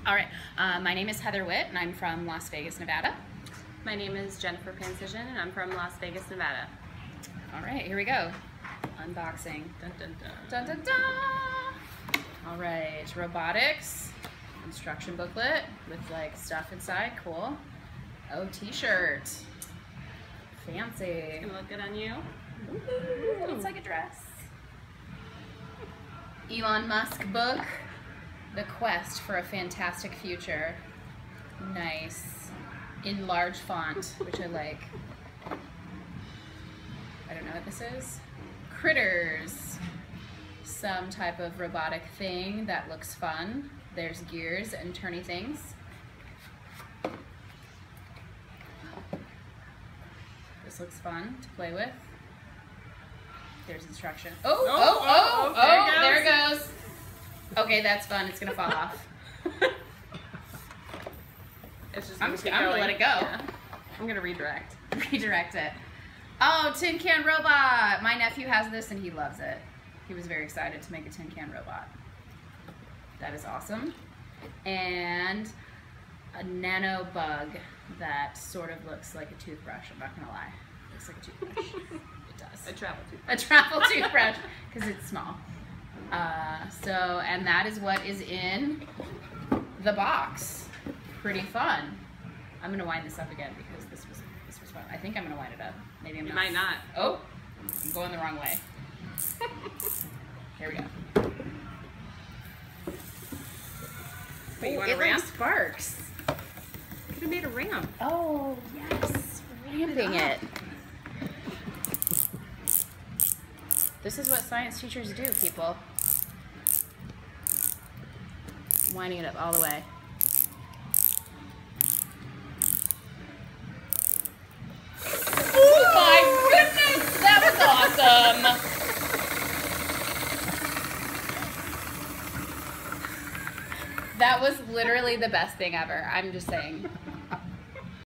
All right. My name is Heather Witt, and I'm from Las Vegas, Nevada. My name is Jennifer Pancision, and I'm from Las Vegas, Nevada. All right, here we go. Unboxing. Dun, dun, dun. Dun, dun, dun. All right, robotics. Instruction booklet with like stuff inside. Cool. Oh, t-shirt. Fancy. It's gonna look good on you. Ooh, looks like a dress. Elon Musk book. The Quest for a Fantastic Future. Nice. In large font, which I like. I don't know what this is. Critters. Some type of robotic thing that looks fun. There's gears and turny things. This looks fun to play with. There's instruction. Oh, there it goes. Okay, that's fun. It's gonna fall off. It's just I'm gonna let it go. Yeah. I'm gonna redirect. Redirect it. Oh, Tin Can Robot. My nephew has this and he loves it. He was very excited to make a Tin Can Robot. That is awesome. And a nano bug that sort of looks like a toothbrush. I'm not gonna lie. It looks like a toothbrush. It does. A travel toothbrush. A travel toothbrush because it's small. And that is what is in the box. Pretty fun. I'm gonna wind this up again because this was fun. I think I'm gonna wind it up. Maybe I'm not. You might not. Oh, I'm going the wrong way. Here we go. Wait, you Oh, want a it ramp? like sparks. Could have made a ramp. Oh yes, ramping it. This is what science teachers do, people. Winding it up all the way. Oh my goodness, that was awesome. That was literally the best thing ever. I'm just saying.